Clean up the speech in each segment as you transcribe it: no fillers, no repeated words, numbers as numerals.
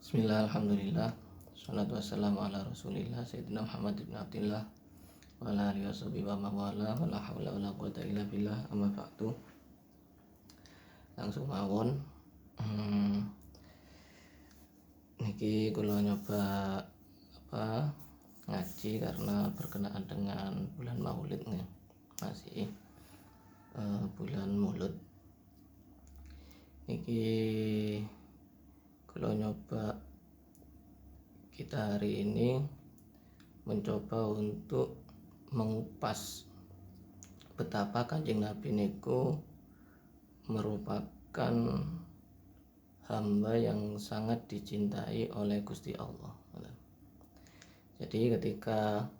Bismillah, alhamdulillah, salatu wassalamu ala rasulillah Sayyidina Muhammad ibn Abdillah wa ala alihi wa sahbihi wa mawala wa la hawla wa la quwata illa billah amma ba'du. Langsung mawon. Niki kula nyoba ngaji karena berkenaan dengan bulan Maulid nih. Masih bulan Maulud. Niki kalau nyoba kita hari ini mencoba untuk mengupas betapa Kanjeng Nabi niku merupakan hamba yang sangat dicintai oleh Gusti Allah. Jadi ketika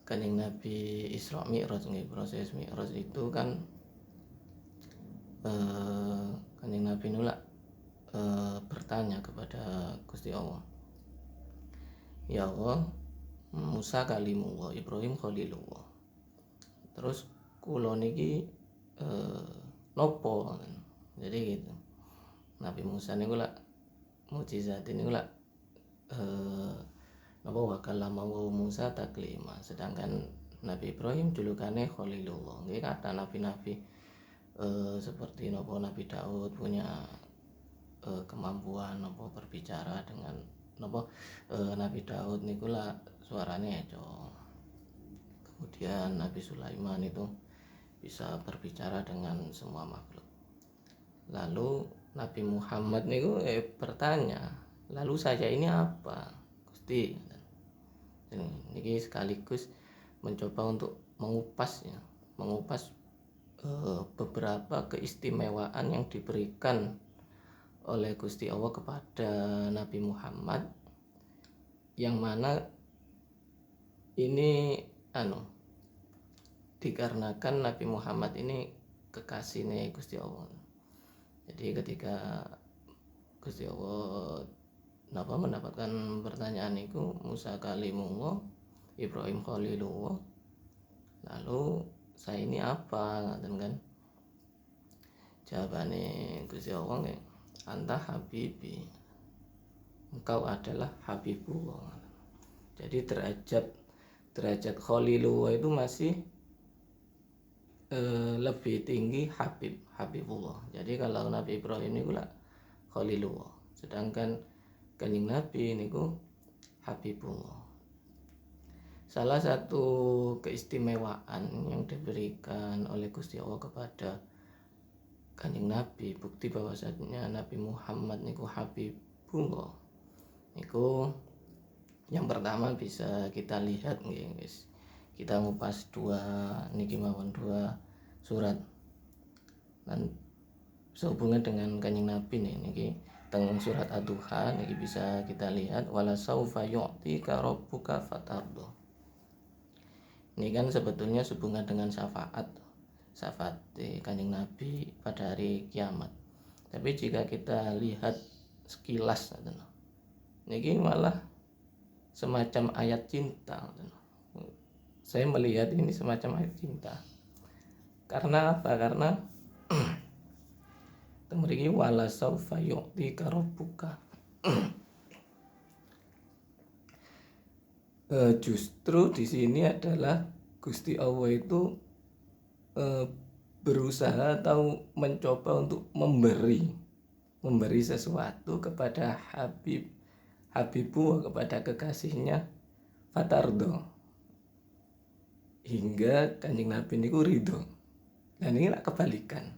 Kanjeng Nabi Isra Mi'raj, proses Mi'raj itu kan Kanjeng Nabi nulak bertanya kepada Gusti Allah, ya Allah, Musa kalimullah, Ibrahim khalilullah, terus kula niki nopo. Jadi gitu, Nabi Musa niku lak mukjizat niku lak napa wa kallamahu Musa taklima, sedangkan Nabi Ibrahim julukane khalilullah. Nggih kata nabi-nabi seperti napa Nabi Daud punya kemampuan nopo berbicara dengan nopo Nabi Daud niku lah suaranya eco. Kemudian Nabi Sulaiman itu bisa berbicara dengan semua makhluk. Lalu Nabi Muhammad niku bertanya, lalu saya ini apa, Gusti? Niki sekaligus mencoba untuk mengupas beberapa keistimewaan yang diberikan oleh Gusti Allah kepada Nabi Muhammad, yang mana ini dikarenakan Nabi Muhammad ini kekasihnya Gusti Allah. Jadi ketika Gusti Allah mendapatkan pertanyaan itu, Musa kalimullah, Ibrahim khalilullah, lalu saya ini apa, ngaten kan? Jawabannya Gusti Allah nggih, anta habibi, engkau adalah habibullah. Jadi derajat khalilullah itu masih lebih tinggi habibullah. Jadi kalau Nabi Ibrahim niku lah khalilullah, sedangkan Kanjeng Nabi niku habibullah. Salah satu keistimewaan yang diberikan oleh Gusti Allah kepada Kanjeng Nabi, bukti bahwasanya Nabi Muhammad niku habibullah, niku yang pertama bisa kita lihat nggih guys. Kita ngupas dua surat dan sehubungan dengan Kanjeng Nabi niki teng surat Ad-Duha niki bisa kita lihat, wala saufa yu'tika rabbuka fatardo. Ini kan sebetulnya sehubungan dengan syafaat Kanjeng Nabi pada hari kiamat. Tapi jika kita lihat sekilas, ini malah semacam ayat cinta. Saya melihat ini semacam ayat cinta. Karena apa? Karena temriki wala saufa yu'tika rabbuka. Justru di sini adalah Gusti Allah itu berusaha atau mencoba untuk memberi sesuatu kepada Habibu, kepada kekasihnya, fatardo, hingga Kanjeng Nabi niku ridho. Dan ini lah kebalikan.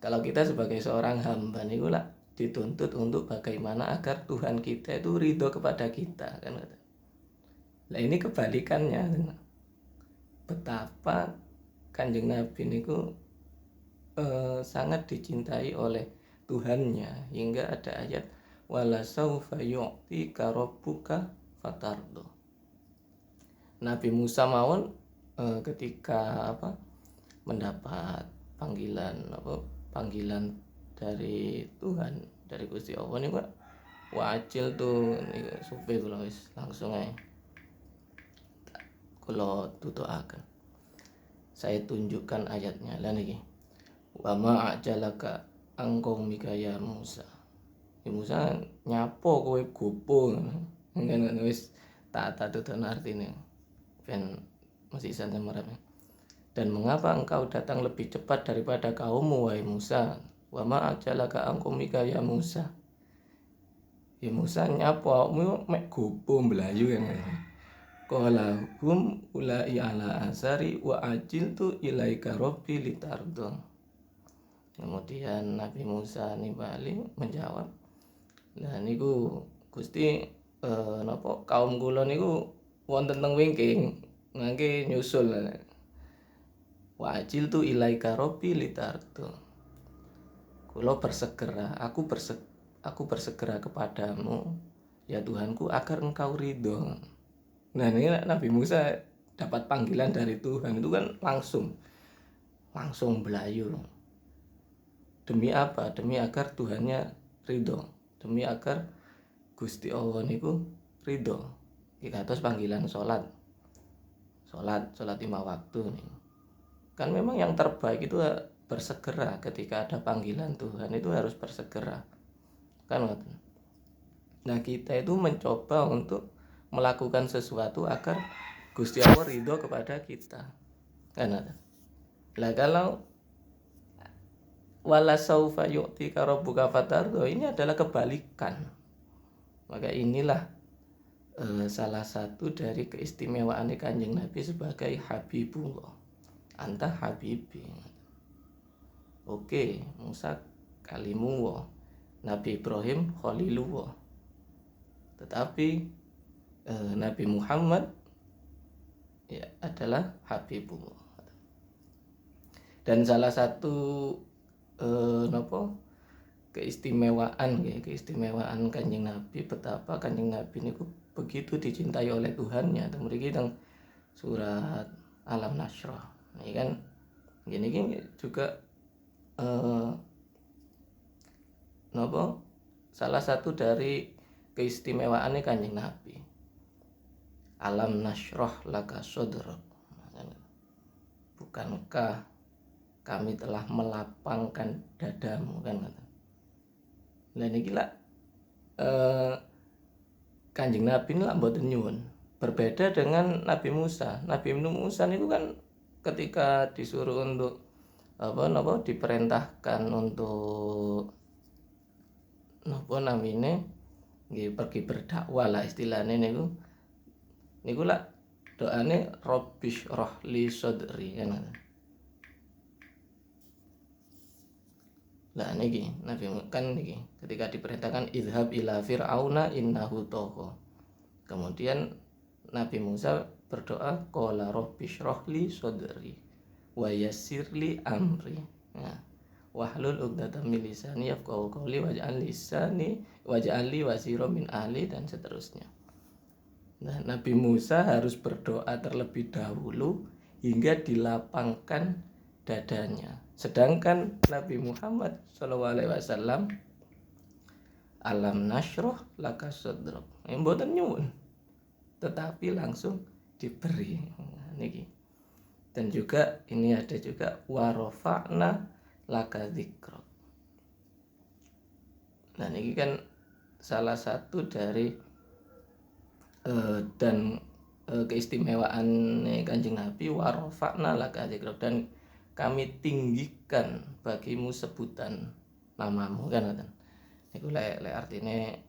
Kalau kita sebagai seorang hamba niku lah dituntut untuk bagaimana agar Tuhan kita itu ridho kepada kita, kan? Nah ini kebalikannya. Betapa Kanjeng Nabi niku sangat dicintai oleh Tuhannya, hingga ada ayat wala saufa yu'tika rabbuka fatardo. Nabi Musa mawon ketika mendapat panggilan dari Tuhan, dari Gusti Allah niku wajil tuh supe kula wis langsung ae kula tutukaken. Saya tunjukkan ayatnya lah niki. Wa ma ajalaka angqaumika ya Musa. Musa nyapo kowe gopo kan wis tak tutur artine ben masih sana marane. Dan mengapa engkau datang lebih cepat daripada kaummu wahai Musa? Wa ma ajalaka angkumika ya Musa. Ya Musa nyapo awakmu mek gopo mblayu kan. Qala hum ulai ala asari wa ajiltu ilaika rabbi litardo. Kemudian Nabi Musa bali menjawab, nah niku Gusti napa kaum kula niku wonten teng wingking mangke nyusul. Wa ajiltu ilaika rabbi litardo. Kula bersegera, aku bersegera kepadamu ya Tuhanku agar engkau ridho. Nah ini Nabi Musa dapat panggilan dari Tuhan itu kan langsung belayu. Demi apa? Demi agar Tuhannya ridho, demi agar Gusti Allah niku ridho. Kita terus panggilan sholat 5 waktu nih. Kan memang yang terbaik itu bersegera ketika ada panggilan Tuhan itu harus bersegera. Kan? Nah kita itu mencoba untuk melakukan sesuatu agar Gusti Allah ridho kepada kita. Kan? Lah kalau wala saufa yu'tika rabbuka fatardo ini adalah kebalikan. Maka inilah salah satu dari keistimewaan Kanjeng Nabi sebagai Habibullah. Anta Habibi. Oke, Musa kalimullah, Nabi Ibrahim khalilullah. Tetapi Nabi Muhammad ya adalah Habibullah. Dan salah satu keistimewaan Kanjeng Nabi, betapa Kanjeng Nabi ini begitu dicintai oleh Tuhannya. Mriki teng surat Alam Nasrah. Ini kan gini juga salah satu dari keistimewaannya Kanjeng Nabi. Alam nashrah laka sadrak. Bukankah kami telah melapangkan dadamu kan? Nah ini gila Kanjeng Nabi ini lah mboten nyuwun. Berbeda dengan Nabi Musa. Nabi Musa itu kan ketika disuruh untuk diperintahkan untuk pergi berdakwah lah istilahnya niku lah doane Rabbish rohli sodri kan. Lah niki Nabi kan niki ketika diperintahkan idhab ila fir'auna innahu tagha. Kemudian Nabi Musa berdoa qala rabbish rohli sodri wa yassirli amri. Nah, wahlul 'uqdatam min lisani yafqahu qawli waj'al li wazira min ahli dan seterusnya. Nah, Nabi Musa harus berdoa terlebih dahulu hingga dilapangkan dadanya. Sedangkan Nabi Muhammad SAW alam nasroh laka sadrak. Mboten nyuwun. Tetapi langsung diberi. Niki. Dan juga ini ada juga warofa'na laka dzikrak. Nah, ini kan salah satu dari keistimewaan Kanjeng Nabi warofa'na laka dzikrak, dan kami tinggikan bagimu sebutan namamu kan. Niku lek artine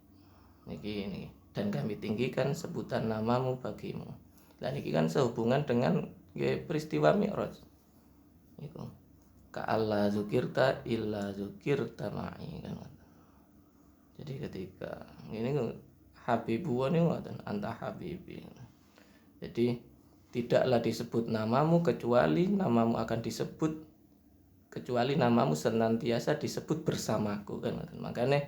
niki dan kami tinggikan sebutan namamu bagimu. Lah niki kan sehubungan dengan peristiwa Mi'raj. Niku ka'alla zukirta illa zukirta ma'i kan. Jadi ketika ini Habibullah ini ngoten anta habibi. Jadi tidaklah disebut namamu kecuali namamu akan disebut, kecuali namamu senantiasa disebut bersamaku kan. Makanya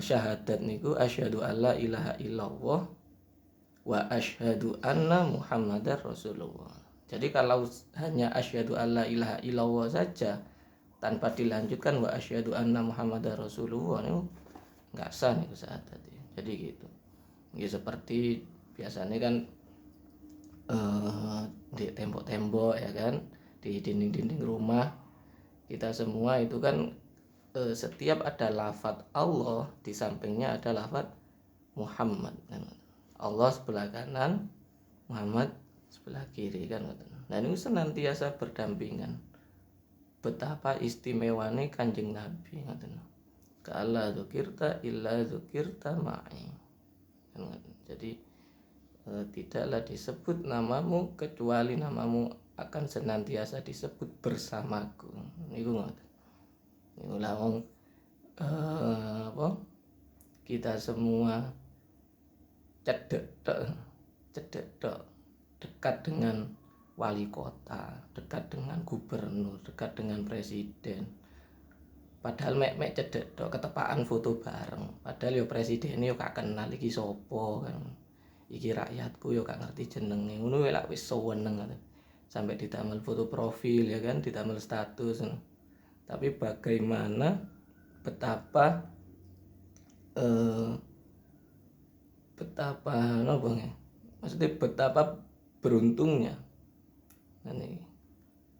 syahadat niku asyhadu alla ilaha illallah wa asyhadu anna muhammadar rasulullah. Jadi kalau hanya asyhadu alla ilaha illallah saja tanpa dilanjutkan wa asyhadu anna muhammadar rasulullah niku enggak sah niku syahadat. Jadi gitu. Ya seperti biasanya kan di tembok-tembok ya kan, di dinding-dinding rumah kita semua itu kan setiap ada lafadz Allah di sampingnya ada lafadz Muhammad kan. Allah sebelah kanan, Muhammad sebelah kiri kan. Nah ini senantiasa berdampingan. Betapa istimewanya Kanjeng Nabi kan. Kala dzukirta illa dzukirta ma'i. Jadi tidaklah disebut namamu kecuali namamu akan senantiasa disebut bersamaku. Niku ngoten. Niku lawang kita semua cedek dekat dengan wali kota, dekat dengan gubernur, dekat dengan presiden. Padahal mek cedek tok ketepaan foto bareng. Padahal yo presiden yo gak kenal iki sapa kan. Iki rakyatku yo gak ngerti jenenge. Ngono wae lak wis seneng kan. Sampai ditamel foto profil ya kan, ditamel status. Tapi bagaimana betapa maksudnya betapa beruntungnya ini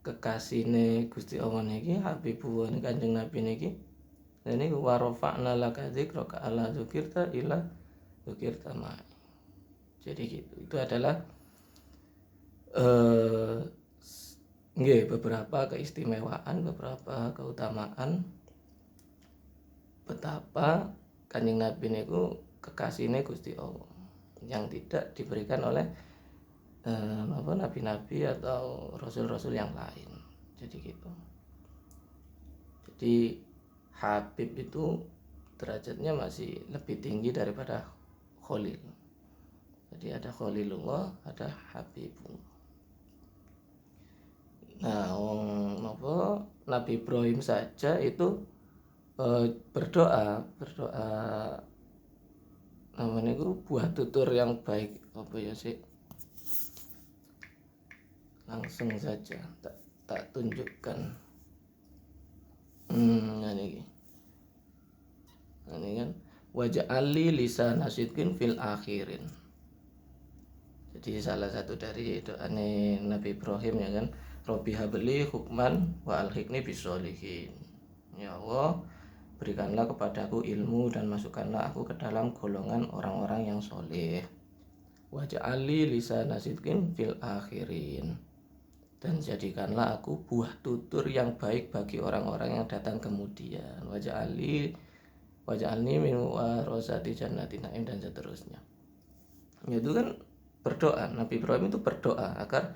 kekasihne Gusti Allah niki Habibullah Kanjeng Nabi niki. Ini wa rafa'na laka dzikraka ala dzukirta ila dzukirta ma'i. Jadi gitu. Itu adalah beberapa keistimewaan, beberapa keutamaan betapa Kanjeng Nabi niku kekasihne Gusti Allah yang tidak diberikan oleh nabi-nabi atau rasul-rasul yang lain. Jadi gitu. Jadi Habib itu derajatnya masih lebih tinggi daripada Khalil. Jadi ada Khalilullah, ada Habibullah. Nah, Nabi Ibrahim saja itu berdoa namanya itu buah tutur yang baik. Apa ya sih? Langsung saja tak tunjukkan. Ini kan waja'ali lisana sidqin fil akhirin. Jadi salah satu dari doane Nabi Ibrahim ya kan, Robbi habli hukman wa alhiqni bisolihin. Ya Allah, berikanlah kepadaku ilmu dan masukkanlah aku ke dalam golongan orang-orang yang soleh. Waja'ali lisana sidqin fil akhirin. Dan jadikanlah aku buah tutur yang baik bagi orang-orang yang datang kemudian. Waja'alni min warasati jannati na'im dan seterusnya. Itu kan berdoa. Nabi Ibrahim itu berdoa agar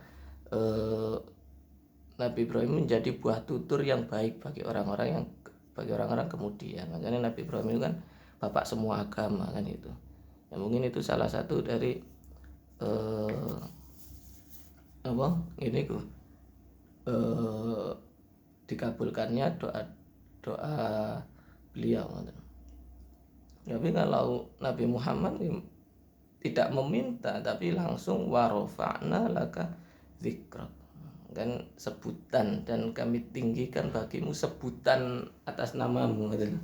Nabi Ibrahim menjadi buah tutur yang baik bagi orang-orang kemudian. Makanya Nabi Ibrahim itu kan bapak semua agama kan itu. Ya mungkin itu salah satu dari dikabulkannya doa beliau. Tapi kalau Nabi Muhammad tidak meminta tapi langsung warofa'na laka dzikrak, kan sebutan, dan kami tinggikan bagimu sebutan atas namamu gitu.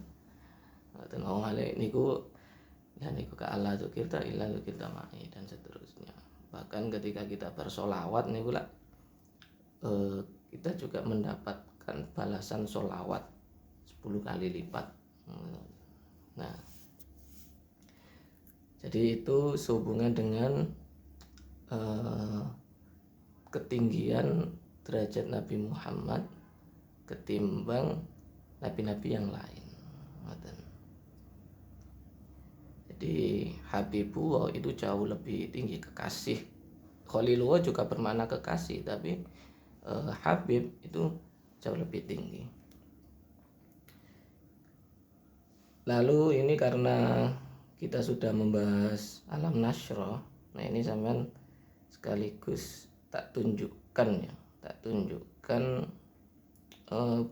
Niku ka Allah dzikirta illa dzikirta ma'i dan seterusnya. Bahkan ketika kita bersolawat niku lah kita juga mendapatkan balasan solawat 10 kali lipat. Nah, jadi itu sehubungan dengan ketinggian derajat Nabi Muhammad ketimbang nabi-nabi yang lain. Jadi Habibullah itu jauh lebih tinggi, kekasih. Khalilullah juga bermakna kekasih, tapi Habib itu jauh lebih tinggi. Lalu ini karena kita sudah membahas alam nasyroh, nah ini sampean sekaligus tak tunjukkan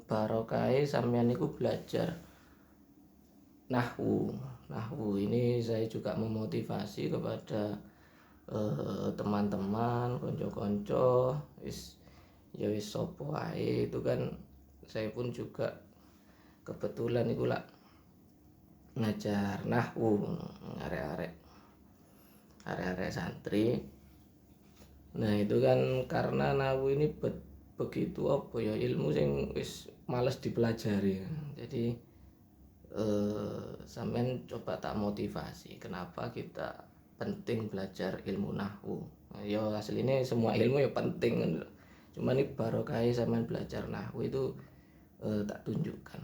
barokai sampean itu belajar nahwu ini. Saya juga memotivasi kepada teman-teman, konco-konco ya wis sopo ae itu kan. Saya pun juga kebetulan iku lah ngajar nahwu arek-arek santri. Nah itu kan karena nahwu ini begitu apa ya, ilmu sing wis males dipelajari. Jadi sampean coba tak motivasi kenapa kita penting belajar ilmu nahwu. Ya aslinya semua ilmu ya penting, cuman ini barokah sampean belajar nahwu itu tak tunjukkan.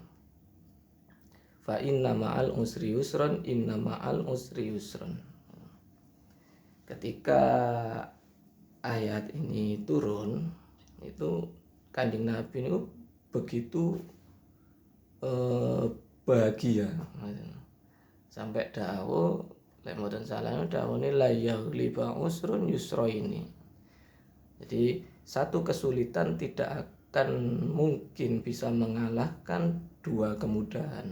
Fa inna ma'al usri yusron, inna ma'al usri yusron. Ketika ayat ini turun, itu Kanjeng Nabi itu begitu bahagia sampai dawuh lek mboten salah dawuhne la yaghliba usrun yusra ini. Jadi satu kesulitan tidak akan mungkin bisa mengalahkan dua kemudahan.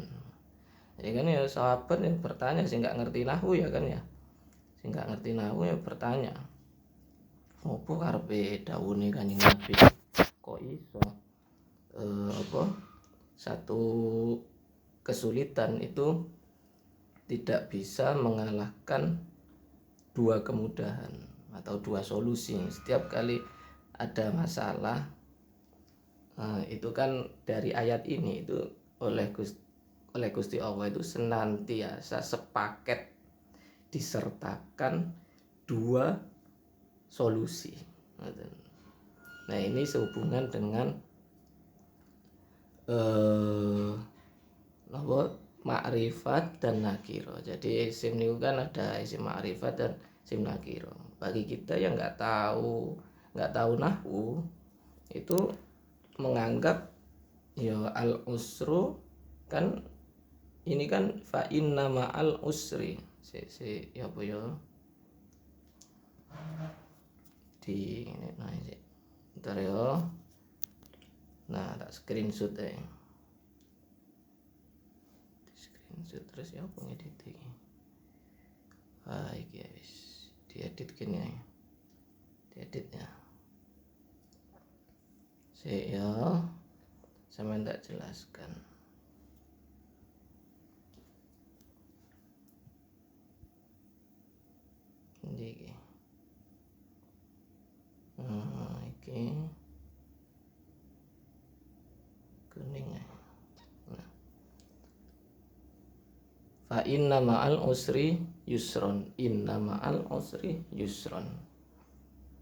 Jadi kan ya sahabat yang bertanya sih nggak ngerti nahwu ya kan ya. Sing nggak ngerti nahwu ya bertanya. Opo karepe dawuhne Kanjeng Nabi? Kok iso satu kesulitan itu tidak bisa mengalahkan dua kemudahan atau dua solusi. Setiap kali ada masalah itu kan dari ayat ini itu oleh Gusti Allah itu senantiasa sepaket disertakan dua solusi. Nah ini sehubungan dengan ma'rifat dan nakiro. Jadi isim itu kan ada isim ma'rifat dan isim nakiro. Bagi kita yang nggak tahu nahwu itu menganggap ya al usru kan ini kan fa inna ma'al usri ya apa ya di nah ini bentar ya. Nah tak screenshot ya. Terus ya apa ngedit iki. Iki wis diedit kene ya. Diedit ya. Saya sampeyan tak jelaskan. Iki. Iki kuning ya. Fa inna ma'al usri yusron, inna ma'al usri yusron.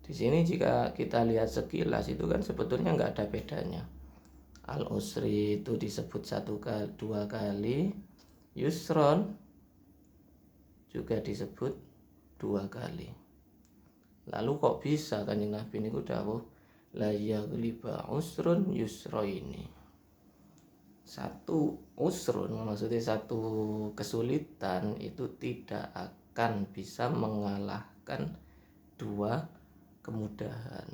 Di sini jika kita lihat sekilas itu kan sebetulnya nggak ada bedanya. Al usri itu disebut dua kali, yusron juga disebut dua kali. Lalu kok bisa Kanjeng Nabi niku dawuh la yaghliba usrun yusra ini. Satu usrun maksudnya satu kesulitan itu tidak akan bisa mengalahkan dua kemudahan.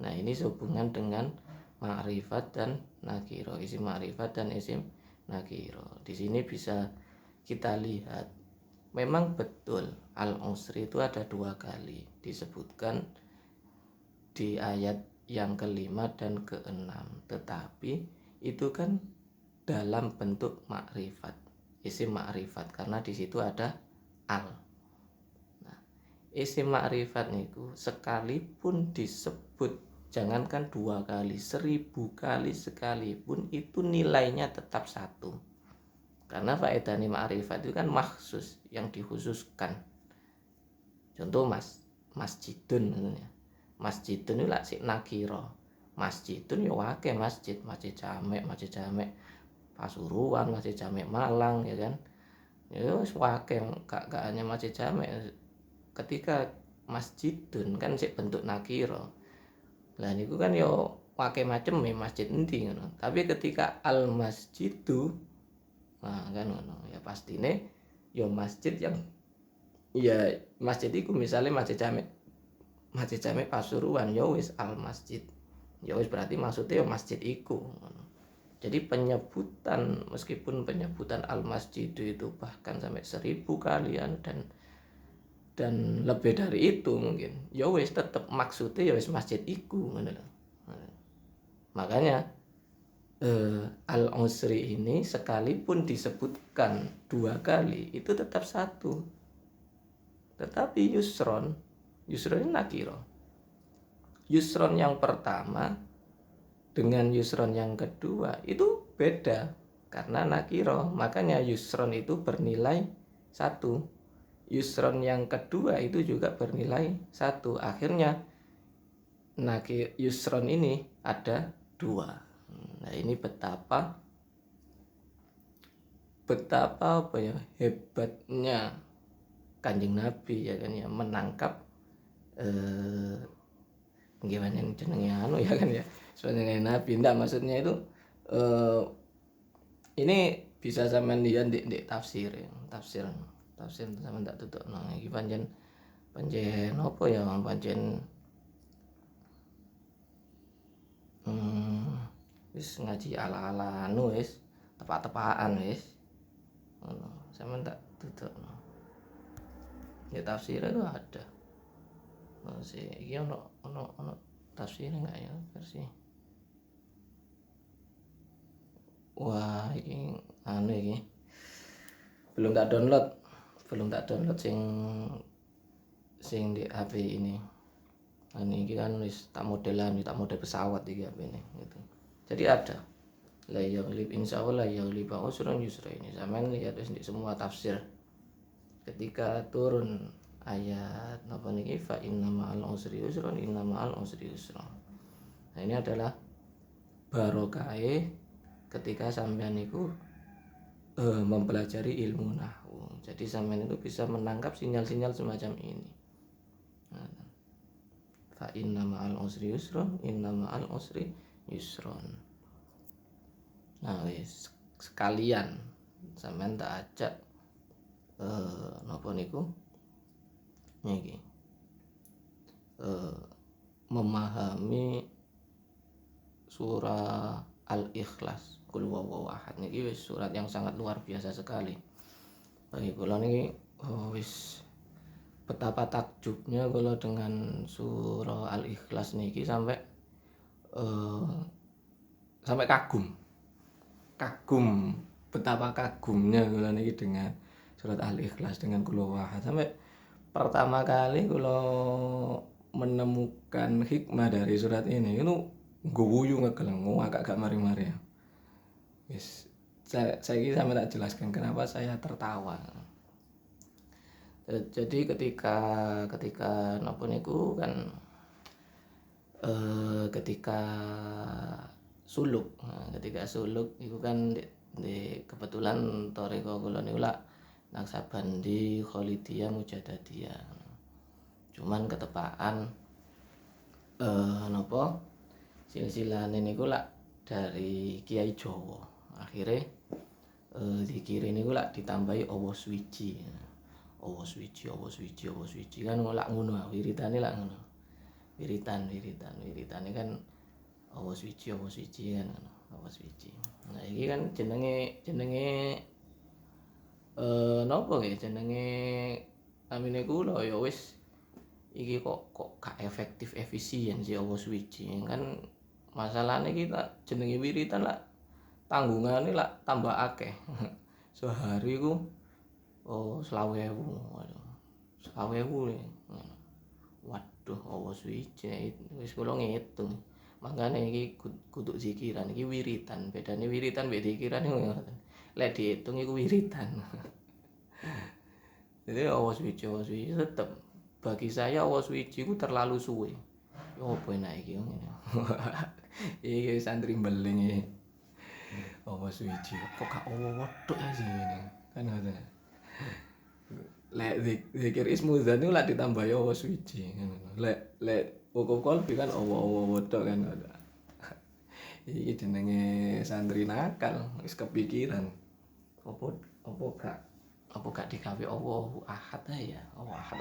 Nah ini sehubungan dengan ma'rifat dan nakiro, isim ma'rifat dan isim nakiro. Di sini bisa kita lihat memang betul al-usri itu ada dua kali disebutkan di ayat yang kelima dan keenam, tetapi itu kan dalam bentuk makrifat, isim makrifat karena di situ ada al. Nah, isim makrifat niku sekalipun disebut jangankan dua kali, 1000 kali sekalipun itu nilainya tetap satu. Karena faedahnya makrifat itu kan maksus yang dikhususkan. Contoh masjidun maksudnya. Masjidun itu lah si nakiro. Masjidun ya wake masjid jamek, Pasuruan, masjid jamek Malang ya kan. Ya wis wake gak hanya masjid jamek. Ketika masjidun kan sik bentuk nakiro. Lah niku kan ya wake macem masjid endi ngono. Tapi ketika al masjidu nah kan ngono ya pastine ya masjid yang ya masjid iku misalnya masjid jamek Pasuruan ya wis al masjid. Ya wis berarti maksudnya ya masjid iku. Jadi penyebutan meskipun penyebutan al-masjid itu bahkan sampai 1000 kalian dan lebih dari itu mungkin. Ya wis tetap maksudnya ya wis masjid iku. Makanya al-usri ini sekalipun disebutkan dua kali itu tetap satu. Tetapi yusron ini nakiro. Yusron yang pertama dengan yusron yang kedua itu beda. karena nakiro, makanya yusron itu bernilai 1. Yusron yang kedua itu juga bernilai 1. Akhirnya yusron ini ada 2. Nah, ini betapa apa ya, hebatnya Kanjeng Nabi ya kan ya, menangkap gimana yang jenenge anu ya kan ya, sebenarnya Nabi ndak, maksudnya itu ini bisa sampean lihat di tafsir ya. tafsir sampean tak tutuk no iki pancen apa ya, pancen wis ngaji ala-ala anu wis tepak-tepakan wis ngono, sampean tak tutuk no. Ya tafsir itu ada. Sih, iki ono tafsir enggak ya versi. Wah, ini anu iki. Belum tak download sing di HP ini. Ini kan wis tak model pesawat iki HP ini gitu. Jadi ada. La yaghlib insyaallah la yaghlib usrun yusra, ini sampean lihat wis di semua tafsir. Ketika turun ayat napa niki fa inna ma'al usri yusra inna ma'al usri yusra. Nah, ini adalah barokahe ketika sampean itu mempelajari ilmu nahwu. Jadi sampean itu bisa menangkap sinyal-sinyal semacam ini. Fa inna ma'al usri yusron inna ma'al usri yusron. Nah, wis sekalian sampean tak ajak napa niku niki memahami surah Al-Ikhlas, Qul huwallahu ahad niki wis surat yang sangat luar biasa sekali. Bagi kula niki wis betapa takjubnya kula dengan surah Al-Ikhlas niki sampai kagum betapa kagumnya kula niki dengan surat Al-Ikhlas dengan Qul huwallahu ahad. Sampai pertama kali kula menemukan hikmah dari surat ini itu guyu ngegeleng agak mari-mari. Wis saya sampai tak jelaskan kenapa saya tertawa. Jadi ketika napa niku kan ketika suluk itu kan di kebetulan toriko kula niku lak Naksabandi Kholidiyah Mujadadiyah. Cuman ketepaan napa silsilahane niku lak dari Kiai Jawa. Akhirnya dikira niku lak ditambahi Allah swiji kan lak ngono, wiritane lak ngono. Wiritane kan Allah swiji kan ngono, Allah swiji. Nah, iki kan jenenge napa nggih jenenge amine kula ya wis iki kok gak efisien si Allah swiji kan. Masalahnya kita jenenge wiritan lah tanggungane lah tambah akeh. Sehari ku 20.000. Waduh, Allah swiji wis kula ngitung. Makane iki kudu zikiran, iki wiritan. Bedane wiritan mbek zikiran ngoten. Lek diitung iku wiritan. Jadi Allah swiji tetep bagi saya Allah swiji ku terlalu suwe. Yo opo enak iki ngene. Iki santri beling iki. Allah swiji kok gak wedok sih ngene. Kan ngoten. Lek zikir ismu dzan niku lek ditambahi Allah swiji ngono. Lek wukuf qalbi kan Allah wedok kan. Iki jenenge santri nakal wis kepikiran. Apa gak digawe Allahu ahad ya. Allah ahad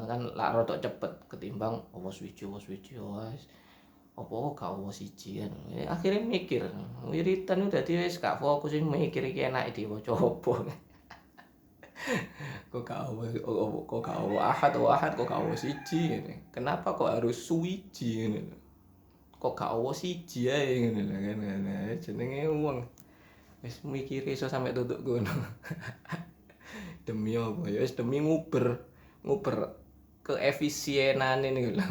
kan lak rodok cepet ketimbang Allah swiji wis. Apa gak Allah siji kan. Akhirnya mikir, wiritan udah dadi wis gak fokus mikir iki enake diwaca apa. Kok gak Allah ahad kok gak Allah siji ngene. Kenapa kok harus suwiji ngene. Kok gak Allah siji ae ngene kan. Jenenge wong wis mikir iso sampe tutuk ngono. Demi apa ya wis demi nguber keefisienane niku lho.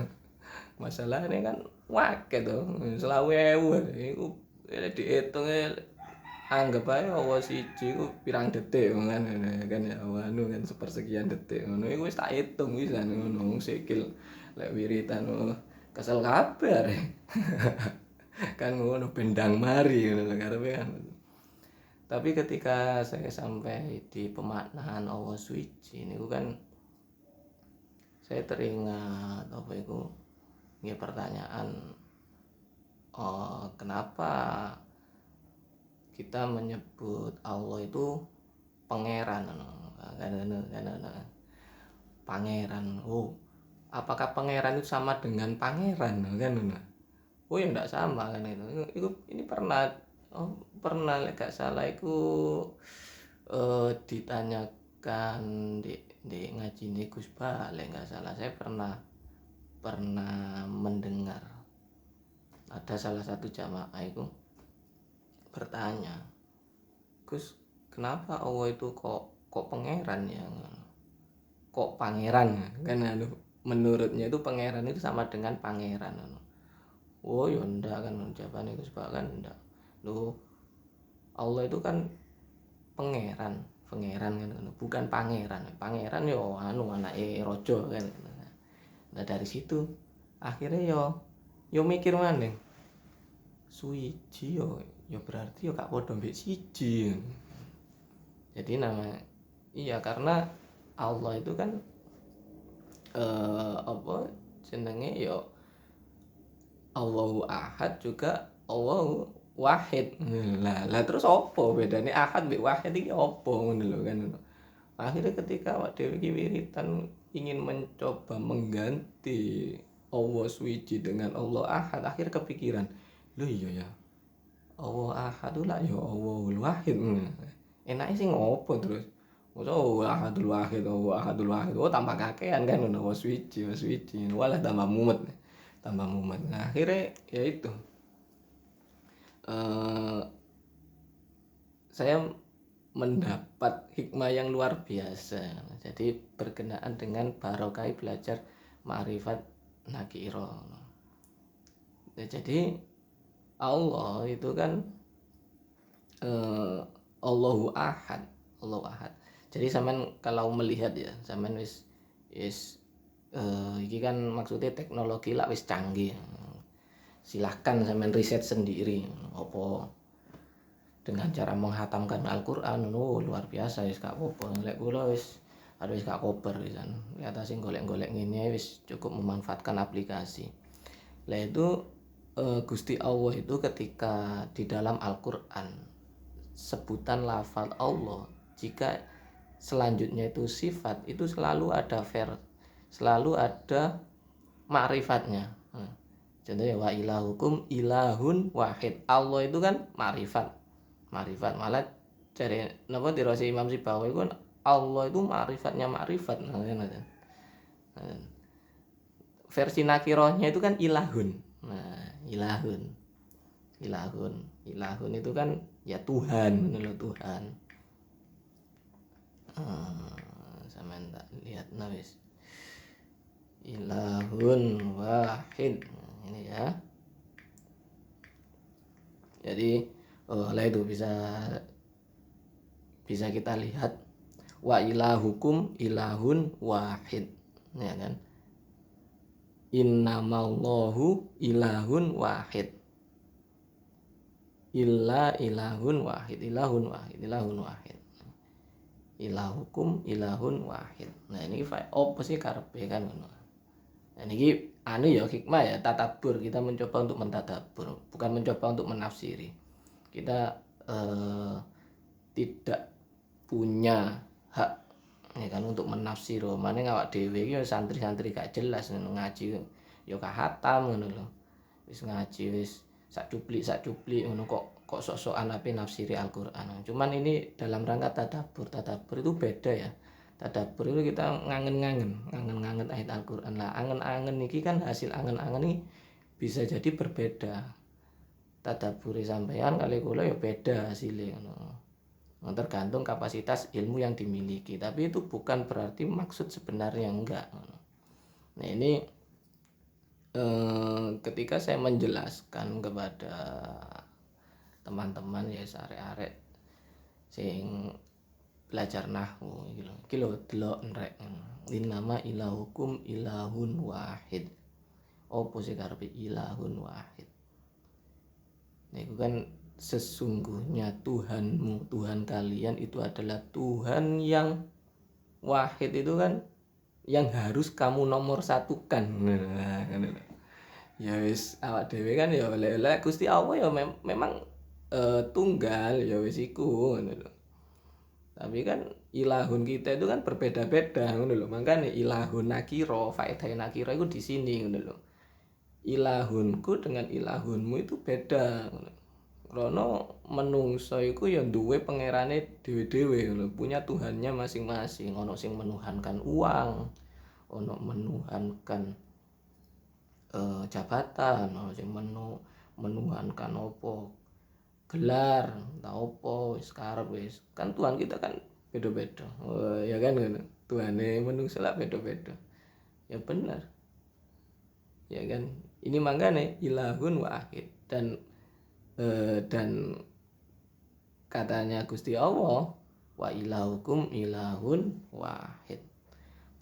Masalahnya kan wakeh to 20.000 iku dihitung anggap aja Allah siji ku pirang detik kan ya anu kan sepersekian detik ngono iku wis tak hitung wis ngono sikil lek wiritan kesel kabeh arek. Kan ngono bendang mari ngono karepe kan. Tapi ketika saya sampai di pemaknaan Allah suci niku kan saya teringat apa itu nggih pertanyaan kenapa kita menyebut Allah itu pangeran pangeran. Apakah pangeran itu sama dengan pangeran kan? Ya enggak sama kan itu. Ini pernah gak salah itu ditanyakan di ngaji di Gus Bale enggak salah. Saya pernah mendengar ada salah satu jamaah itu bertanya, Gus, kenapa Allah itu kok pangeran ya? Kok pangeran kan menurutnya itu pangeran itu sama dengan pangeran. Ya enggak kan jawabannya Gus Pak kan enggak. Allah itu kan pangeran kan bukan pangeran. Pangeran yo anake raja kan. Nah dari situ akhirnya yo mikir maneh. Suci yo berarti yo gak padha mbek siji. Jadi karena Allah itu kan jenenge yo Allahu Ahad juga Allahu Wahid. Lah terus apa bedane Ahad mbek Wahid iki apa ngono lho kan. Akhirnya ketika awak dhewe iki wiritan ingin mencoba mengganti Allah suci dengan Allah Ahad, akhirnya kepikiran, lho iya ya. Allah Ahad lah ya Allahul Wahid. Enake sing ngopo terus? Masa Ahadul Wahid, Ahadul Wahid. Tambah kakean kan ngono suci. Walah tambah mumet. Nah, akhirnya ya itu. Saya mendapat hikmah yang luar biasa. Jadi berkenaan dengan barokah belajar ma'rifat nakiro. Jadi Allah itu kan Allahu Ahad. Jadi sampean kalau melihat ya, sampean wis ini kan maksudnya teknologi lah wis canggih. Silahkan sampean riset sendiri apa dengan cara menghatamkan Al-Qur'an luar biasa wis gak apa-apa. Lek kula wis gak kober pisan. Lihat sing golek-golek ngene wis cukup memanfaatkan aplikasi. Lah itu Gusti Allah itu ketika di dalam Al-Qur'an sebutan lafal Allah, jika selanjutnya itu sifat, itu selalu ada ma'rifatnya. Contohnya wa ilahukum ilahun wahid. Allah itu kan ma'rifat. Malah dari napa dirasi Imam Sibawi itu kan Allah itu ma'rifatnya ma'rifat. Versi nakirohnya itu kan ilahun. Ilahun itu kan ya Tuhan, menurut Tuhan. Sampeyan tak lihat wis. Ilahun wahid ini ya. Jadi lah itu bisa kita lihat wa ilahukum ilahun wahid ya kan. Innamallahu ilahun wahid. Ilahun wahid. Ilahukum ilahun wahid. Nah ini apa sih karepe kan ngono. Nah ini ya hikmah ya, tadabbur. Kita mencoba untuk mentadabbur, bukan mencoba untuk menafsiri. Kita tidak punya hak ya kan untuk menafsir. Mane awak dhewe iki santri-santri gak jelas ngaji ya gak hatam ngono lho. Wis ngaji wis sak cuplik ngono kok sok-sokan ape nafsiri Al-Qur'an. Cuman ini dalam rangka tadabbur. Tadabbur itu beda ya. Tadabbur itu kita ngangen-ngangen ayat Al-Qur'an. Lah angen-angen iki kan hasil angen-angen ini bisa jadi berbeda. Tadabburi sampean kali kula ya beda hasilnya ngono. Tergantung kapasitas ilmu yang dimiliki. Tapi itu bukan berarti maksud sebenarnya enggak. Nah ini ketika saya menjelaskan kepada teman-teman ya arek-arek sing belajar nahwu iki lho delok enrek innama ilahukum ilahun wahid. Opo sih karepe ilahun wahid? Niku kan sesungguhnya Tuhanmu, Tuhan kalian itu adalah Tuhan yang wahid, itu kan yang harus kamu nomor satukan. Nah, ya wis awak dhewe kan ya lek Gusti Allah ya memang tunggal ya wis iku ngono lho. Tapi kan ilahun kita itu kan berbeda-beda ngono lho. Makane ilahun nakira, faedah nakira itu di sini ngono lho. Ilahunku dengan ilahunmu itu beda. Karena menungso iku ya duwe pangerane dhewe-dhewe lho, punya Tuhannya masing-masing. Ono sing menuhankan uang, ono menuhankan jabatan, ono sing menuhankan opo gelar, ta opo wis karep wis. Kan Tuhan kita kan beda-beda. Oh, ya kan ngono. Tuhane menungso lah beda-beda. Ya benar. Ya kan? Ini makanya ilahun wahid dan katanya Gusti Allah wa ilahukum ilahun wahid.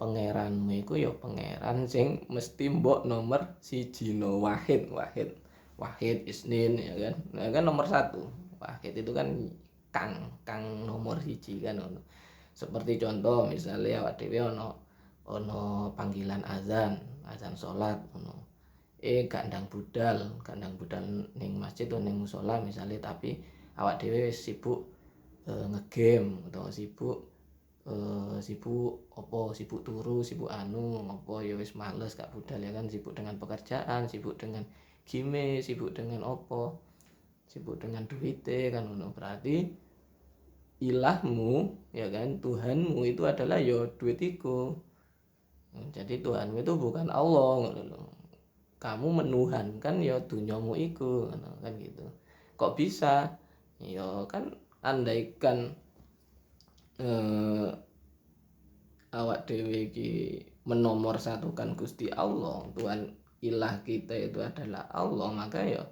Pangeranmu iku ya pangeran sing mesti mbok nomor siji no wahid isnin ya kan. Nah, kan nomor satu. Wahid itu kan kang nomor siji kan ono. Seperti contoh misalnya awak dhewe ono panggilan azan salat ono. Gandang budal ning masjid atau ning musala misalnya, tapi awak dhewe wis sibuk ngegame atau sibuk turu, sibuk apa ya wis males gak budal ya kan, sibuk dengan pekerjaan, sibuk dengan game, sibuk dengan sibuk dengan duite kan ngono. Berarti ilahmu ya kan, Tuhanmu itu adalah ya duit iku. Jadi Tuhanmu itu bukan Allah ngono lho. Kamu menuhankan ya dunyamu iku kan gitu. Kok bisa? Ya kan andaikan awak dhewe iki menomorsatukan Gusti Allah, Tuhan ilah kita itu adalah Allah, maka ya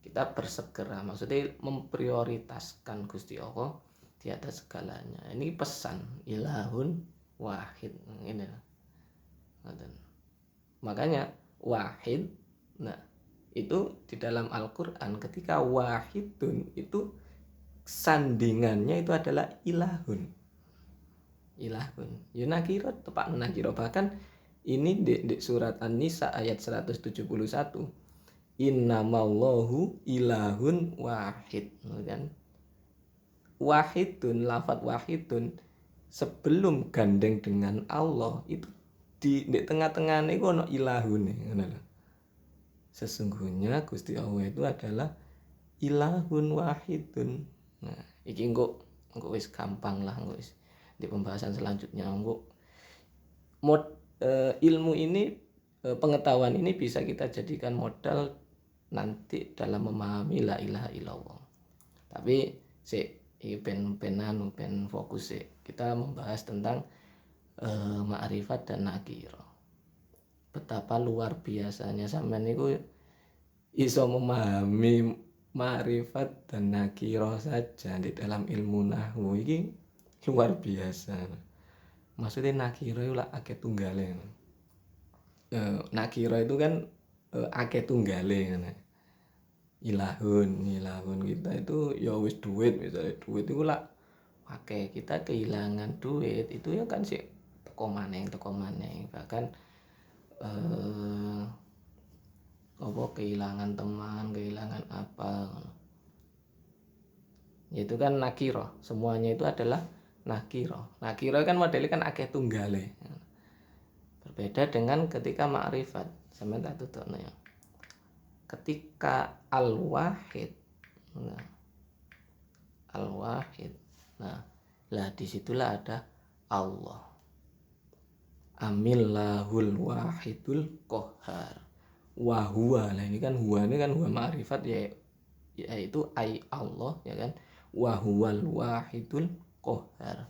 kita bersegera, maksudnya memprioritaskan Gusti Allah di atas segalanya. Ini pesan ilahun wahid ini. Makanya wahid, nah itu di dalam Al-Quran ketika wahidun itu sandingannya itu adalah ilahun ya nakira, tepat nakira. Bahkan ini di surat An-Nisa ayat 171, innamallahu ilahun wahid kan. Wahidun, lafadz wahidun sebelum gandeng dengan Allah itu di tengah-tengah niku ono ilahune ngono lho. Sesungguhnya Gusti Allah itu adalah ilahun wahidun. Nah, iki engko wis gampang lah, engko wis di pembahasan selanjutnya engko ilmu ini, pengetahuan ini bisa kita jadikan modal nanti dalam memahami la ilaha illallah. Tapi ben fokus kita membahas tentang ma'rifat dan nakira. Betapa luar biasanya sampean niku iso memahami ma'rifat dan nakira saja di dalam ilmu nahwu iki luar biasa. Maksudnya nakira itu lah akeh tunggale. Nakira itu kan akeh tunggale kan. Ilahun kita itu ya wis duit, misalnya duit itu lah akeh, kita kehilangan duit itu ya kan sih teko maneng bahkan kehilangan teman, kehilangan apa, itu kan nakiro, semuanya itu adalah nakiro kan modelnya kan akeh tunggale. Berbeda dengan ketika ma'rifat, sampeyan tak tutupno ya. Ketika al-wahid, nah lah disitulah ada Allah. Amillahul wahidul qahhar. Wahwa, nah ini kan huwa ma'rifat ya, yaitu ai Allah ya kan. Wahwal wahidul qahhar.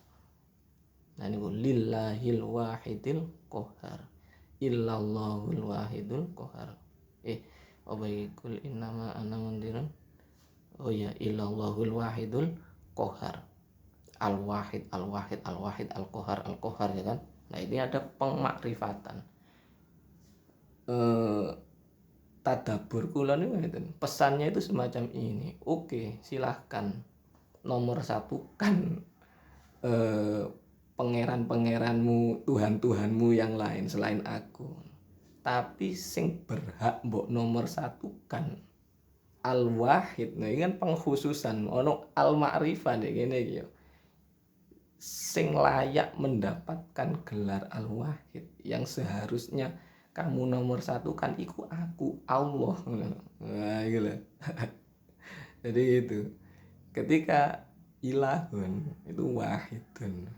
Nah ini lillahil wahidil qahhar. Illallahul wahidul qahhar. Apa ikul innama ana mundirun Oh ya, illallahul wahidul qahar. Al-wahid, al-wahid, al-wahid, al-qahar, al-qahar ya kan. Nah, ini ada pemakrifatan. Tadabbur kula niku ngeten. Pesannya itu semacam ini. Oke, silahkan nomor satukan pangeran-pangeranmu, Tuhan-Tuhanmu yang lain selain aku. Tapi sing berhak mbok nomor satukan al-wahid. Nah, ini kan pengkhususan ono al-ma'rifah nek ngene iki ya. Sing layak mendapatkan gelar al-wahid yang seharusnya kamu nomor satukan iku aku Allah. Nah, gitu lah. Jadi itu. Ketika ilahun itu wahidun.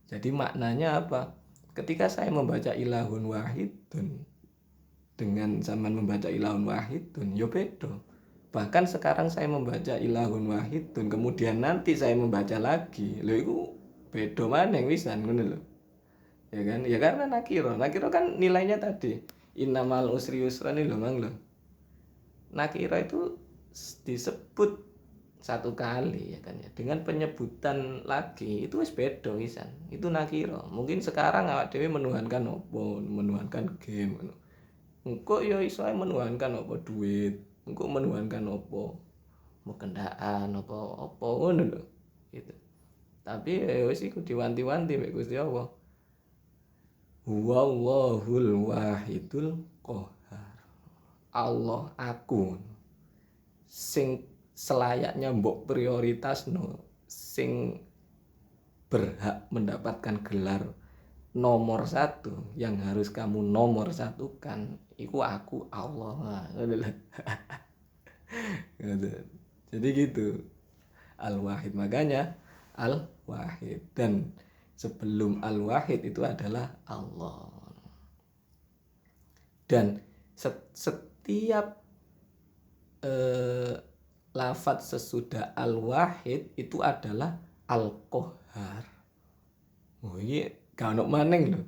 Jadi maknanya apa? Ketika saya membaca ilahun wahidun dengan zaman membaca ilahun wahidun, yo beda. Bahkan sekarang saya membaca ilahun wahidun, kemudian nanti saya membaca lagi, lho itu beda maneh wisan ngono lho. Ya kan? Ya karena nakiro kan nilainya tadi innamal usri yusra nih lho mang lho. Nakiro itu disebut satu kali ya kan ya, dengan penyebutan lagi itu wis beda wisan. Itu nakiro. Mungkin sekarang awak dhewe menuhankan opo, menuhankan game ngono. Engko ya iso menuhankan opo duit, engko menuhankan opo kendaan opo ngono lho. Gitu. Tapi ya wis iku diwanti-wanti mek Gusti Allah. Huwallahul wahidul qahar. Allah aku sing selayaknya mbok prioritasno, sing berhak mendapatkan gelar nomor satu, yang harus kamu nomor satukan iku aku Allah. Jadi gitu al-wahid, makanya al-wahid. Dan sebelum al-wahid itu adalah Allah. Dan setiap lafadz sesudah al-wahid itu adalah al-qahar. Oh iya, gak ono maneng lho.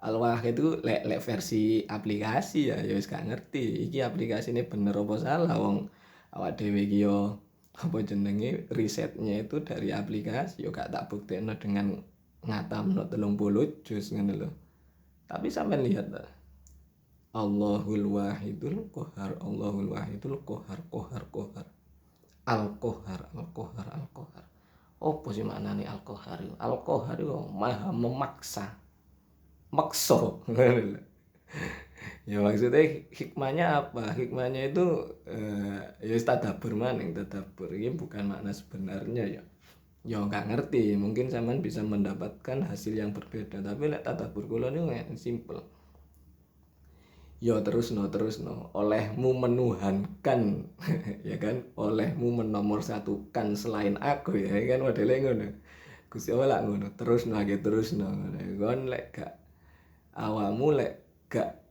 Al-wahid itu lek versi aplikasi ya wis gak ngerti. Iki aplikasine bener apa salah, wong awak dhewe iki yo apa jenenge risetnya itu dari aplikasi yo gak tak buktekno dengan ngatamno 30 juz ngono lho. Tapi sampean lihat ta. Allahul wahidul qahar, Allahul wahidul qahar, qahar, qahar. Al-qahar, al-qahar, al-qahar. Opo sih maknane al-qahar? Al-qahar itu maha memaksa. Makso. Ya maksudnya hikmahnya apa? Hikmahnya itu ya tadabbur maning, tadabbur. Ini bukan makna sebenarnya ya. Ya gak ngerti, mungkin sampean bisa mendapatkan hasil yang berbeda, tapi lek tadabbur kula niku simple. Ya terus no olehmu menuhankan ya kan, olehmu menomor satukan selain aku ya kan, modele ngono. Gusti Allah ngono terus no kon lek gak awakmu lek gak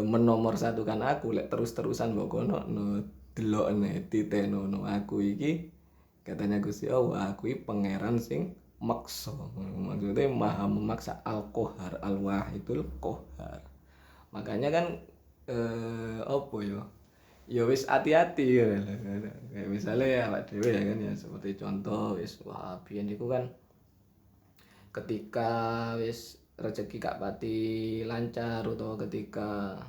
menomor satukan aku, lek terus-terusan mbok kono no delokne titeno no aku iki, katanya Gusti Allah aku iki pangeran sing maksa, maksudnya maha memaksa, al-qahar, al-wahidul qahar. Makanya kan opo yo ya wis hati-hati ya. Kayak misalnya ya Pak Dewe ya kan ya, seperti contoh wis wah biyen iku kan ketika wis rezeki gak pati lancar, atau ketika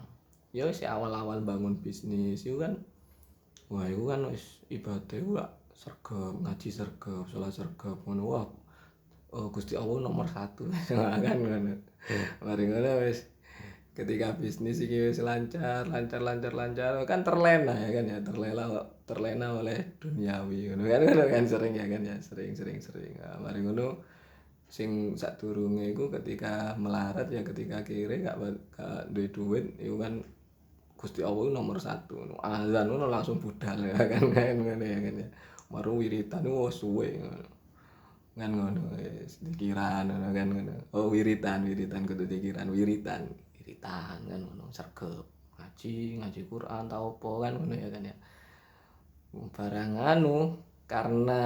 ya wis awal-awal bangun bisnis itu kan wah itu kan wis ibadah itu gak sergap, ngaji sergap, sholat sergap ngono. Wah Gusti Allah nomor 1 kan ngono. Mari ngono wis ketika bisnis ini wis lancar kan terlena ya kan ya, terlena oleh duniawi ngono kan sering ya kan ya, sering. Nah, mari ngono sing sadurunge iku ketika melarat ya, ketika kire gak duwe duit iku kan Gusti Allah nomor 1. Azan ngono langsung budal ya kan ngono ya kan ya. Maru wiritan suwe ngono. Kan ngono wis dikiran ngono kan ngono. Oh wiritan kudu dikiran wiritan kan ngono, sergap ngaji Quran tau apa kan ngono ya kan ya. Barang karena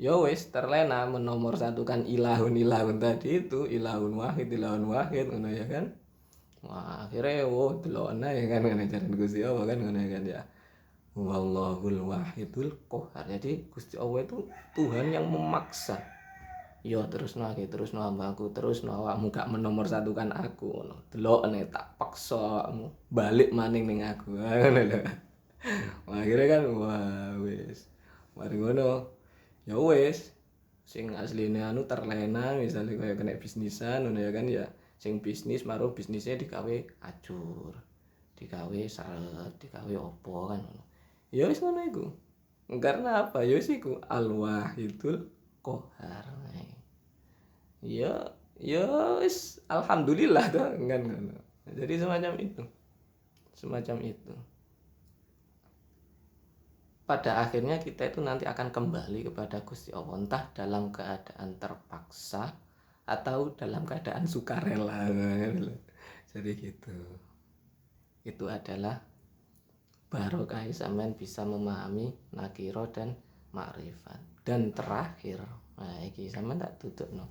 ya wis terlena menomor satukan ilahun tadi itu, ilahun wahid ngono ya kan. Wah akhirnya delokna ya kan ngono jaran Gusti Allah kan ngono ya kan ya. Wallahul wahidul qahar. Jadi Gusti Allah itu Tuhan yang memaksa. Yo terus hambaku, terus awakmu gak menomor satukan aku ngono. Delok nek tak paksa awakmu balik maning ning aku. Ngono lho. Akhirnya kan wah wis. Mari ngono. Ya wis. Sing asline anu terlena misalnya kayak kena bisnisan ngono ya kan ya. Sing bisnis maru bisnisnya digawe acur. Digawe saret, digawe opo kan ngono. Ya wis ngono iku. Karena apa? Ya wis iku al-wahidul qahar. Ya ya wis alhamdulillah tuh kan ngono. Jadi semacam itu. Semacam itu. Pada akhirnya kita itu nanti akan kembali kepada Gusti Allah, entah dalam keadaan terpaksa atau dalam keadaan sukarela. Jadi gitu. Itu adalah barokah sampean bisa memahami nakiro dan makrifat. Dan terakhir, nah iki sampean tak tutupno.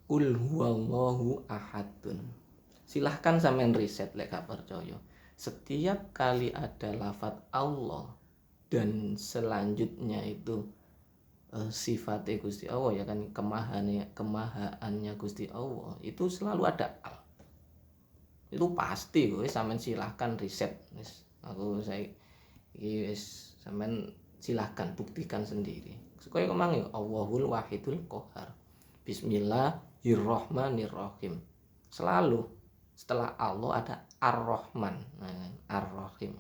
Qul huwallahu ahadun. Silahkan sampean riset lek gak percaya. Setiap kali ada lafaz Allah dan selanjutnya itu sifatnya Gusti Allah ya kan, kemahaannya Gusti Allah itu selalu ada al. Itu pasti gue sampean silahkan riset. Saya wis sampean silahkan buktikan sendiri. Supaya kemangi Allahul wahidul qahar. Bismillahirrahmanirrahim. Selalu setelah Allah ada Ar-Rahman, Ar-Rahim.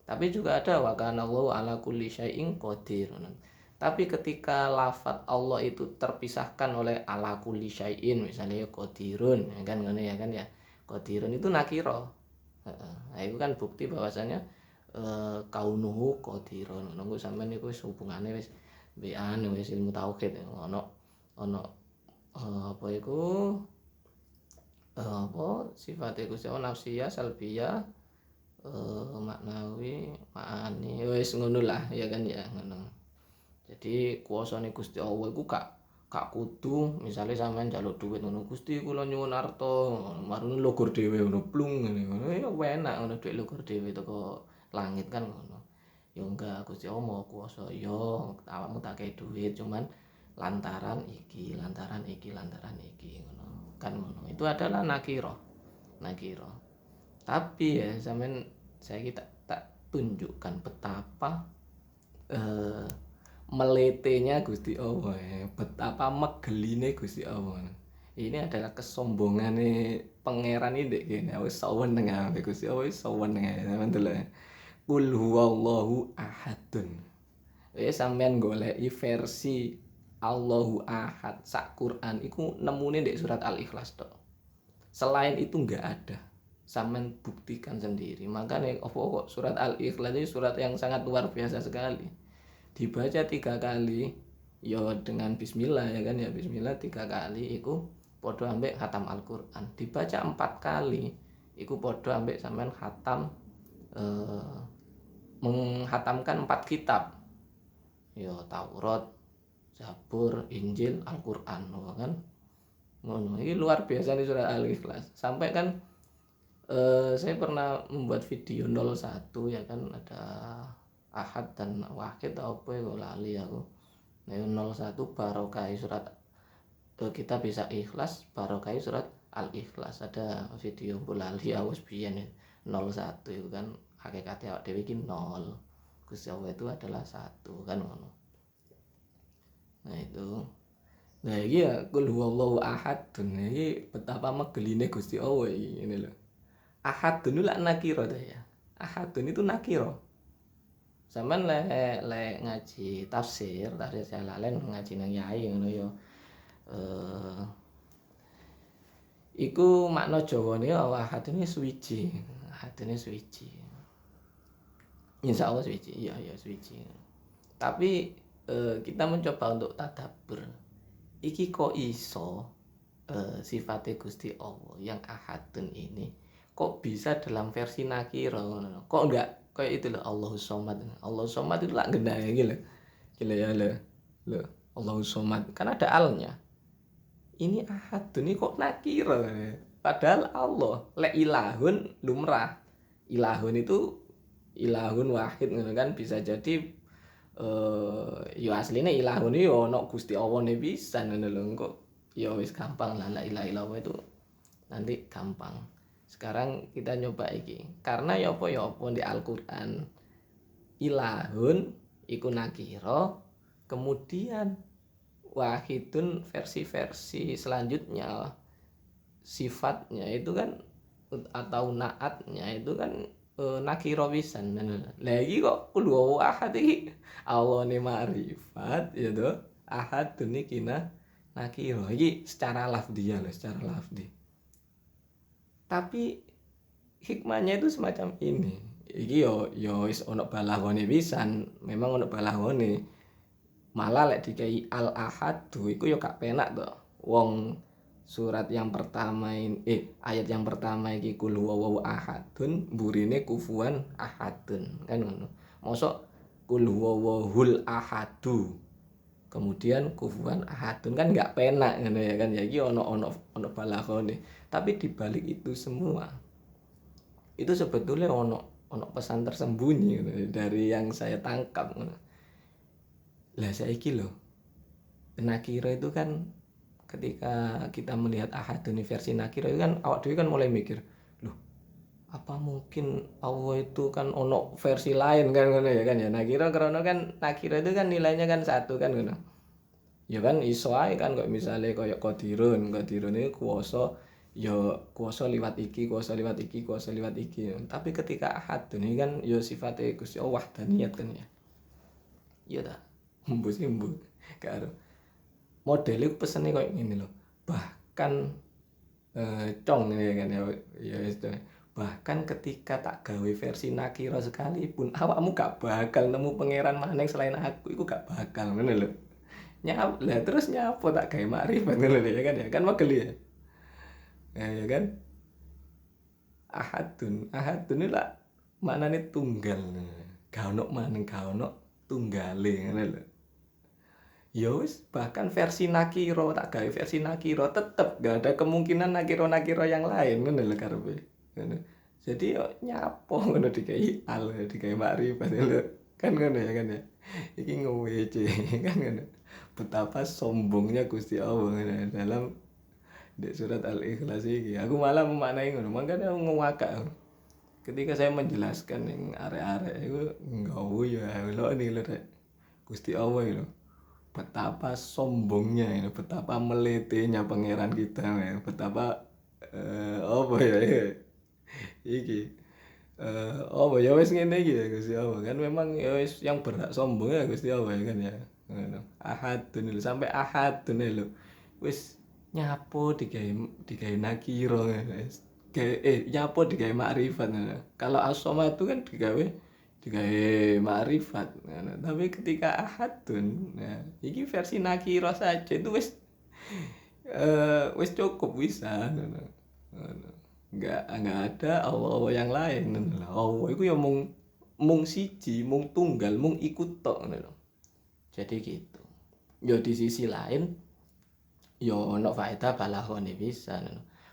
Tapi juga ada wa kana Allahu ala kulli syai'in qadir. Tapi ketika lafaz Allah itu terpisahkan oleh ala kulli syai'in, misalnya qadirun, ya kan ngono ya kan ya. Qadirun itu nakira. Nah, itu kan bukti bahwasanya kaunuhu qadirun. Nunggu sampean niku wis hubungane wis bean wis ilmu tauhid ono apa iku apa sifate Gusti Allah nafsiyah salbiyah maknawi maani wis ngono lah ya kan ya ngono. Jadi kuasane Gusti Allah iku gak kudu misalnya sampean njaluk duit ngono Gusti kula nyuwun arta marune logor dhewe ngono plung ngono ya enak ngono duit logor dhewe teko langit kan ngono. Ya enggak Gusti Allah mau kuasa ya awakmu tak kei duit cuman lantaran iki ngono kan ngono. Itu adalah nakira. Tapi ya saya kita tak tunjukkan betapa meletenya Gusti Allah ya. Betapa megeline Gusti Allah. Ini adalah kesombongane pangeran ini dek kene wis saweneng ambek Gusti Allah wis saweneng sampean delok. Qul huwallahu ahadun. Sampean goleki versi Allahu ahad sak Quran iku nemune ndek surat Al-Ikhlas tok. Selain itu enggak ada. Sampean buktikan sendiri. Makanya kok surat Al-Ikhlas ini surat yang sangat luar biasa sekali. Dibaca 3 kali ya dengan bismillah ya kan ya bismillah 3 kali iku padha ambek khatam Al-Qur'an. Dibaca 4 kali iku padha ambek sampean khatam menghatamkan 4 kitab. Ya Taurat, Zabur, Injil, Al-Qur'an kan. Ngono. Ini luar biasa nih surat Al-Ikhlas. Sampai kan saya pernah membuat video 01 ya kan ada ahad dan wahid apa ya lali aku. Nah 01 barokah surat kita bisa ikhlas barokah surat Al-Ikhlas. Ada video lali awas biyen 01 itu kan hakikatnya awak dhewe iki 0. Gusti Allah itu adalah 1 kan ngono. Nah itu. Nah iki ya qul huwallahu ahad. Iki betapa megeline Gusti Allah ini lho. Ahadun itu lah nakiro ya. Ahadun itu nakiro. Sampeyan lek ngaji tafsir Jalalain ngaji nang yai ngono ya. Iku makna Jawane ahadun iki suwiji. Ahadune suwiji. Insyaallah suwiji. Iya suwiji. Tapi kita mencoba untuk tadabbur. Iki kok iso sifatnya Gusti Allah yang ahadun ini kok bisa dalam versi nakira kok enggak kayak itu loh Allahus Somad. Allahus Somad itu lah gendaya gitu gila ya lo Allahus Somad kan ada alnya. Ini ahadun ini kok nakira padahal Allah lek ilahun lumrah. Ilahun itu ilahun wahid ngono kan bisa jadi yo asline ilahun yo ono Gusti Allah ne pisan ngono lho. Kok ya wis gampang lah la ilaha illallah itu nanti gampang. Sekarang kita nyoba iki. Karena ya apa di Al-Qur'an ilahun iku nakira, kemudian wahidun versi-versi selanjutnya sifatnya itu kan atau naatnya itu kan nakira pisan. Lah iki kok kul huwallahu ahad iki Allah ne ma'rifat ya to. Ahadun iki nakira. Iki secara lafdhiyah lho, secara lafdhi. Tapi hikmahnya itu semacam ini. Iki yo wis ono balaghone pisan, memang ono balaghone. Malah lek dikai al ahadu iku yo gak penak to. Wong surat yang pertama ini ayat yang pertama iki kul huwallahu ahadun burine kufuwan ahadun kan ngono. Mosok kul huwallahul ahadu kemudian kufuwan ahadun kan nggak penak ngono ya kan ya iki ono balaghone. Tapi dibalik itu semua itu sebetulnya ono pesan tersembunyi gitu, dari yang saya tangkap. Lah saiki lho nakira itu kan ketika kita melihat ahadun versi nakira itu kan awak dhewe kan mulai mikir, loh apa mungkin Allah itu kan ono versi lain kan ngono ya kan ya. Nakira karena kan nakira itu kan nilainya kan satu kan ngono. Ya kan iso ae kan kok misale koyo qadirun itu kuwasa ya kuwasa liwat iki, kuwasa liwat iki, kuwasa liwat iki. Tapi ketika ahadun ini kan ya sifate Gusti Allah wahdaniyat kan ya. Iya ta. Mbus karo modele pesene koyo ngene lho. Bahkan cong ya kan ya bahkan ketika tak gawe versi nakira sekalipun awakmu gak bakal nemu pangeran maneh selain aku, iku gak bakal ngono lho. Nyap lah terus nyapo tak gawe makrifat ngono lho ya kan ya. Kan magel ya. Ya kan? Ahadun lah maknane tunggal. Gak ono maneng, gak ono tunggale ngono lho. Ya wis bahkan versi nakiro tak gawe versi nakiro tetep gak ada kemungkinan nakiro yang lain ngono lho karepe. Ngono. Jadi yo nyapo ngono dikai al dikai makrifat lho. Kan ngono ya kan ya. Iki ngewece kan ngono. Betapa sombongnya Gusti Allah dalam di surat Al-Ikhlas iki. Aku malah memaknai ngono. Makanya aku ngewakak. Ketika saya menjelaskan yang arek-arek itu nggawu ya lho ini lho Gusti Allah itu. Betapa sombongnya ini, betapa meletenya pangeran kita ya. Betapa apa ya iki apa ya wis ngene iki ya Gusti Allah kan memang ya wis yang berhak sombong ya Gusti Allah ya kan ya. Ahadun lho sampai ahadun lho. Wis nyapo digawe nakira guys. Nyapo digawe makrifat. Kalau as-somad itu kan digawe makrifat. Tapi ketika ahadun nah iki versi nakira saja itu wis cukup bisa. Enggak ada Allah yang lain. Allah itu ya mung siji, mung tunggal, mung ikut tok ngono. Jadi gitu. Ya di sisi lain ya ono faedah balaghone bisa.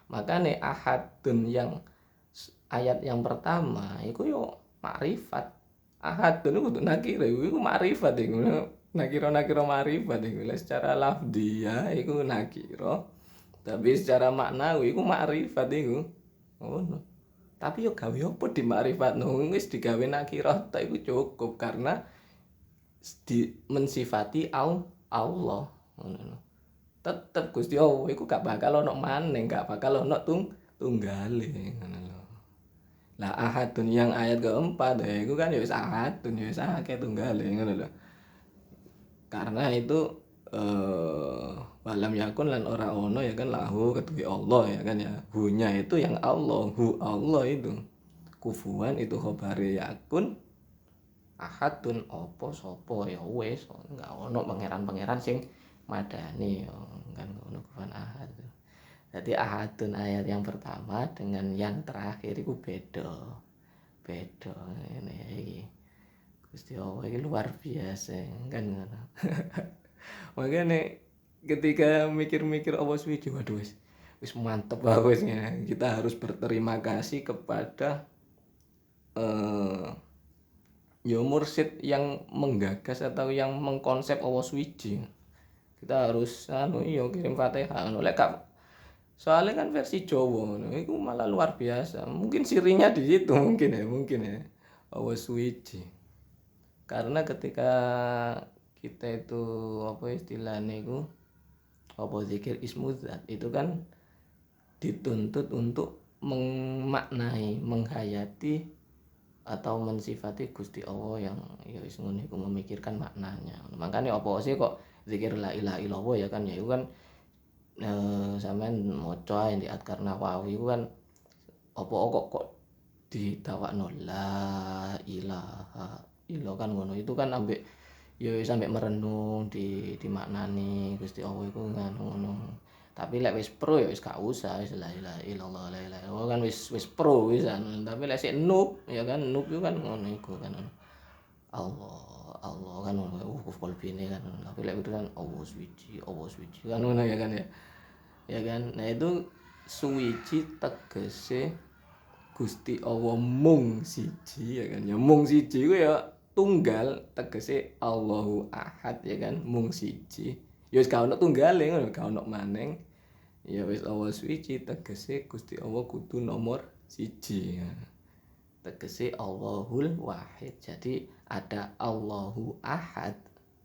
Makane ahadun yang ayat yang pertama iku yo makrifat. Ahadun itu kudu nakira iku makrifat iku. Nakira makrifat iku. Secara lafdhiyah iku nakira. Tapi secara maknawi iku makrifat iku. Ngono. Tapi yo gawe apa di makrifat wis digawe nakira tok iku cukup karena mensifati Allah ngono. Tetep Gusti Allah iku gak bakal ono maneh, gak bakal ono tunggale ngono lho. Lah ahadun yang ayat keempat iku kan ya wis ahadun ya wis akeh tunggale ngono lho. Karena itu walam yakun lan ora ono ya kan lahu ketuwi Allah ya kan ya. Hunya itu yang Allah, Allah itu. Kufuwan itu khabare yakun ahadun opo sopo ya wis enggak ono pangeran-pangeran sing madani kan ngono kufuwan ahad. Jadi ahadun ayat yang pertama dengan yang terakhir itu beda ini iki. Gusti Allah iki luar biasa kan ngono. Makanya ketika mikir-mikir Allah suci waduh wis mantep wis kita harus berterima kasih kepada ya mursyid yang menggagas atau yang mengkonsep Allah suci. Kita harus iya kirim Fatihah lek soalnya kan versi Jawa itu malah luar biasa. Mungkin sirinya di situ mungkin ya. Allah suci. Karena ketika kita itu apa istilahnya itu apa zikir ismuzat itu kan dituntut untuk memaknai, menghayati atau mensifati Gusti Allah yang ya wis ngono iku memikirkan maknanya. Makanya apa sih kok zikir la ilaha illallah ya kan ya itu kan sampean maca yang di adkar nawawi itu kan apa kok ditawakno la ilaha illallah kan ngono itu kan ambek ya sampai merenung dimaknani Gusti Allah iku ngono. Tapi lek wis pro ya wis gak usah wis la ilaha illallah la ilaha illallah kan wis pro wisan. Tapi lek sik noob ya kan noob itu kan ngono iku kan Allah kan ngono qalbine kan. Tapi lek itu kan Allah suci kan ngono ya kan ya kan. Nah itu suci tegese Gusti Allah mung siji ya kan ya mung siji ku ya tunggal tegese Allahu Ahad ya kan mung siji ya wis gak ono tunggale ngono gak ono maneng ya wis Allah suci tegese Gusti Allah kudu nomor siji ya. Tegese Allahul Wahid. Jadi ada Allahu Ahad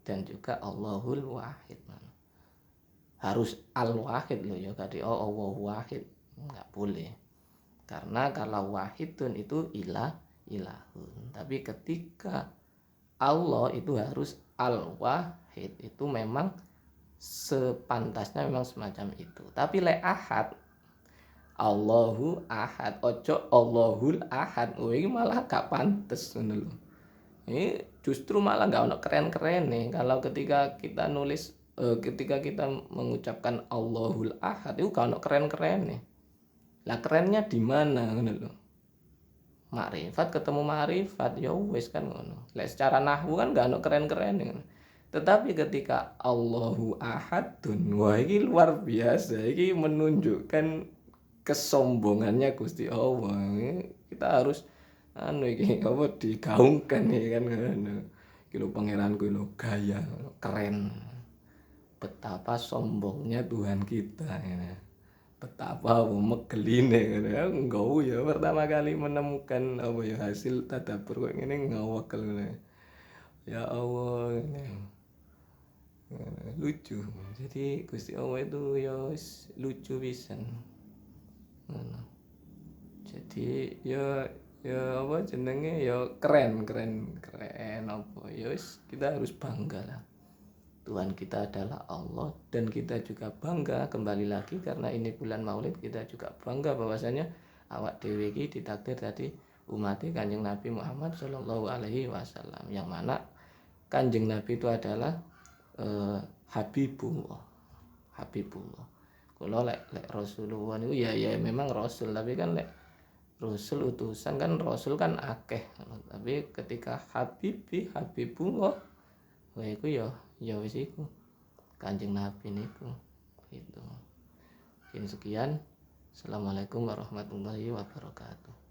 dan juga Allahul Wahid. Harus Al-Wahid loh ya tadi Allahu Wahid enggak boleh. Karena kalau wahidun itu ilahun. Tapi ketika Allah itu harus Al-Wahid itu memang sepantasnya memang semacam itu. Tapi le ahad Allahu Ahad ojo Allahul Ahad. Ini malah gak pantes ngono lho. Ini justru malah gak ono keren-keren nih kalau ketika kita nulis ketika kita mengucapkan Allahul Ahad itu gak ono keren-keren nih. Lah kerennya di mana ngono lho. Makrifat ketemu makrifat ya wis kan ngono. Lek secara nahwu kan gak ono keren-keren ngono. Tetapi ketika Allahu Ahadun, wah ini luar biasa. Ini menunjukkan kesombongannya Gusti Allah. Kita harus iki apa digaungkan ya kan ngono. Iki lho pangeranku lho gaya keren. Betapa sombongnya Tuhan kita ya. Betapa megeline ya engkau ya pertama kali menemukan apa ya hasil tadabbur kok ngene ngawakal ya Allah ini lucu. Jadi Gusti Allah itu ya lucu pisan. Jadi ya apa jenenge ya keren apa ya kita harus bangga lah. Tuhan kita adalah Allah dan kita juga bangga kembali lagi karena ini bulan Maulid kita juga bangga bahwasanya awak dhewe iki ditakdir tadi umat Kanjeng Nabi Muhammad Shallallahu Alaihi Wasallam yang mana Kanjeng Nabi itu adalah Habibullah. Kalau lek Rasulullah itu ya memang Rasul tapi kan lek Rasul utusan kan Rasul kan akeh tapi ketika Habibullah wah iku ya wis iku Kanjeng Nabi niku gitu. Sekian. Assalamualaikum warahmatullahi wabarakatuh.